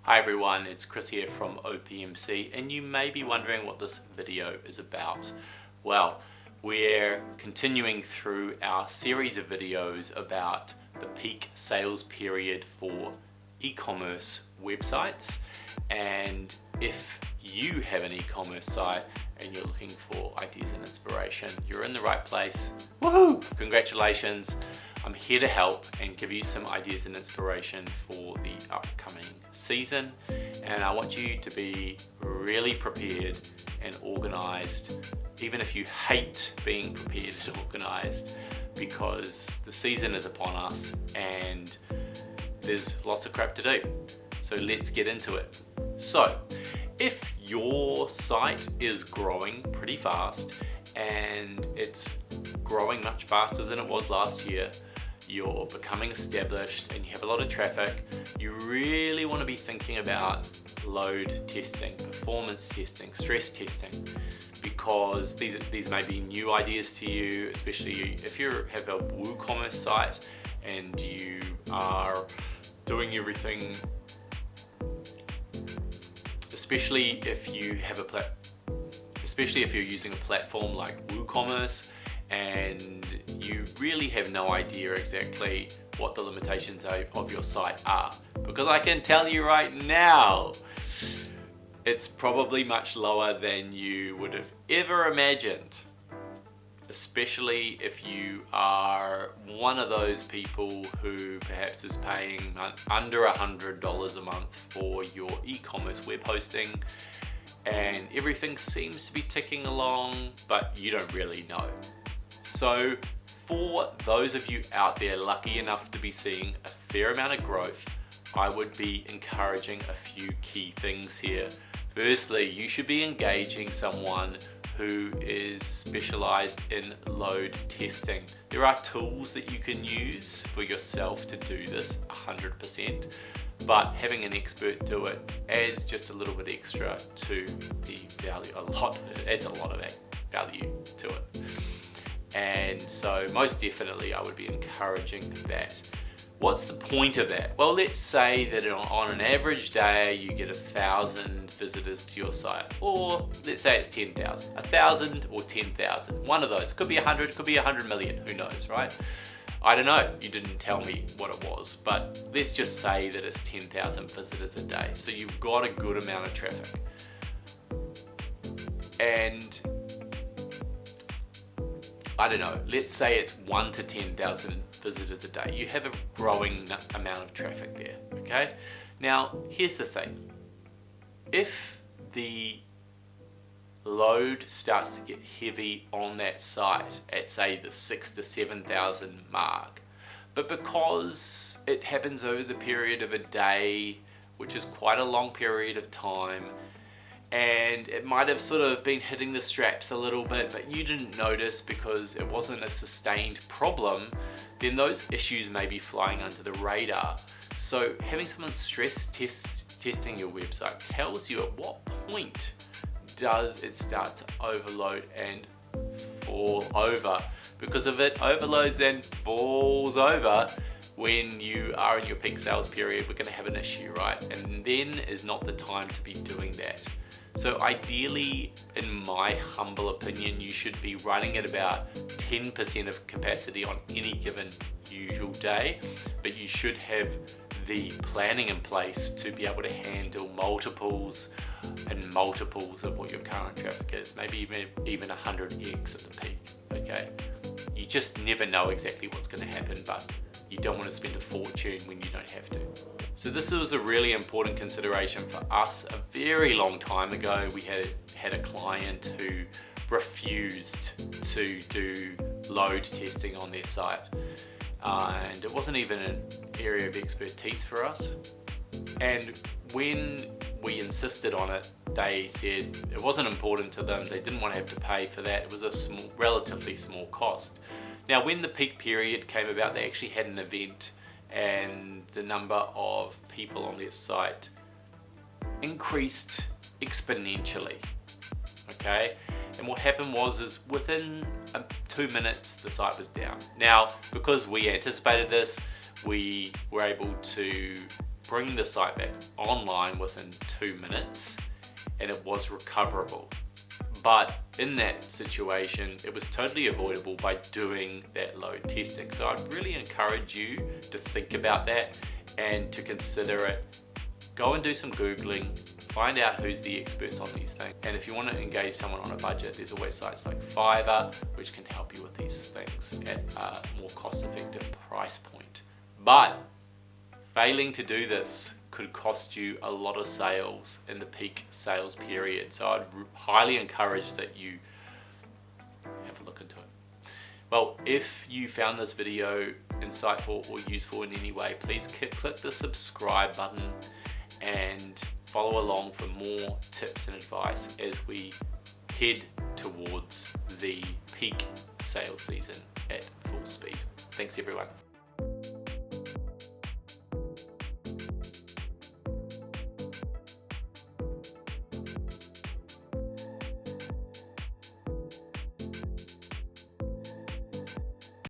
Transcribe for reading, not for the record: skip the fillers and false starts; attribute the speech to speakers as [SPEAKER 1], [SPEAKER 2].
[SPEAKER 1] Hi everyone, it's Chris here from OPMC, and you may be wondering what this video is about. Well, we're continuing through our series of videos about the peak sales period for e-commerce websites, and if you have an e-commerce site and you're looking for ideas and inspiration, you're in the right place. Woohoo! Congratulations! I'm here to help and give you some ideas and inspiration for the upcoming season, and I want you to be really prepared and organized, even if you hate being prepared and organized, because the season is upon us and there's lots of crap to do. So let's get into it. So if your site is growing pretty fast and it's growing much faster than it was last year, you're becoming established and you have a lot of traffic, you really want to be thinking about load testing, performance testing, stress testing, because these may be new ideas to you, especially if you have a WooCommerce site and you are doing everything, especially if you're using a platform like WooCommerce and you really have no idea exactly what the limitations of your site are. Because I can tell you right now, it's probably much lower than you would have ever imagined. Especially if you are one of those people who perhaps is paying under $100 a month for your e-commerce web hosting, and everything seems to be ticking along, but you don't really know. So for those of you out there lucky enough to be seeing a fair amount of growth, I would be encouraging a few key things here. Firstly, you should be engaging someone who is specialized in load testing. There are tools that you can use for yourself to do this 100%, but having an expert do it adds just a little bit extra to the value. It adds a lot of value to it. And so most definitely I would be encouraging that. What's the point of that? Well, let's say that on an average day you get 1,000 visitors to your site, or let's say it's 10,000, 1,000 or 10,000, one of those. Could be 100, could be 100 million, who knows, right? I don't know, you didn't tell me what it was, but let's just say that it's 10,000 visitors a day. So you've got a good amount of traffic. And I don't know, let's say it's 1 to 10,000 visitors a day. You have a growing amount of traffic there, okay? Now, here's the thing. If the load starts to get heavy on that site at say the 6,000 to 7,000 mark, but because it happens over the period of a day, which is quite a long period of time, and it might have sort of been hitting the straps a little bit, but you didn't notice because it wasn't a sustained problem, then those issues may be flying under the radar. So having someone stress testing your website tells you at what point does it start to overload and fall over. Because if it overloads and falls over, when you are in your peak sales period, we're going to have an issue, right? And then is not the time to be doing that. So ideally, in my humble opinion, you should be running at about 10% of capacity on any given usual day, but you should have the planning in place to be able to handle multiples and multiples of what your current traffic is, maybe even 100x at the peak, okay? You just never know exactly what's going to happen, but you don't want to spend a fortune when you don't have to. So this was a really important consideration for us. A very long time ago, we had a client who refused to do load testing on their site. And it wasn't even an area of expertise for us. And when we insisted on it, they said it wasn't important to them. They didn't want to have to pay for that. It was a relatively small cost. Now, when the peak period came about, they actually had an event and the number of people on their site increased exponentially, okay? And what happened was within 2 minutes, the site was down. Now, because we anticipated this, we were able to bring the site back online within 2 minutes, and it was recoverable. But in that situation, it was totally avoidable by doing that load testing. So I'd really encourage you to think about that and to consider it. Go and do some Googling, find out who's the experts on these things. And if you want to engage someone on a budget, there's always sites like Fiverr, which can help you with these things at a more cost-effective price point. But failing to do this could cost you a lot of sales in the peak sales period. So I'd highly encourage that you have a look into it. Well, if you found this video insightful or useful in any way, please click the subscribe button and follow along for more tips and advice as we head towards the peak sales season at full speed. Thanks everyone.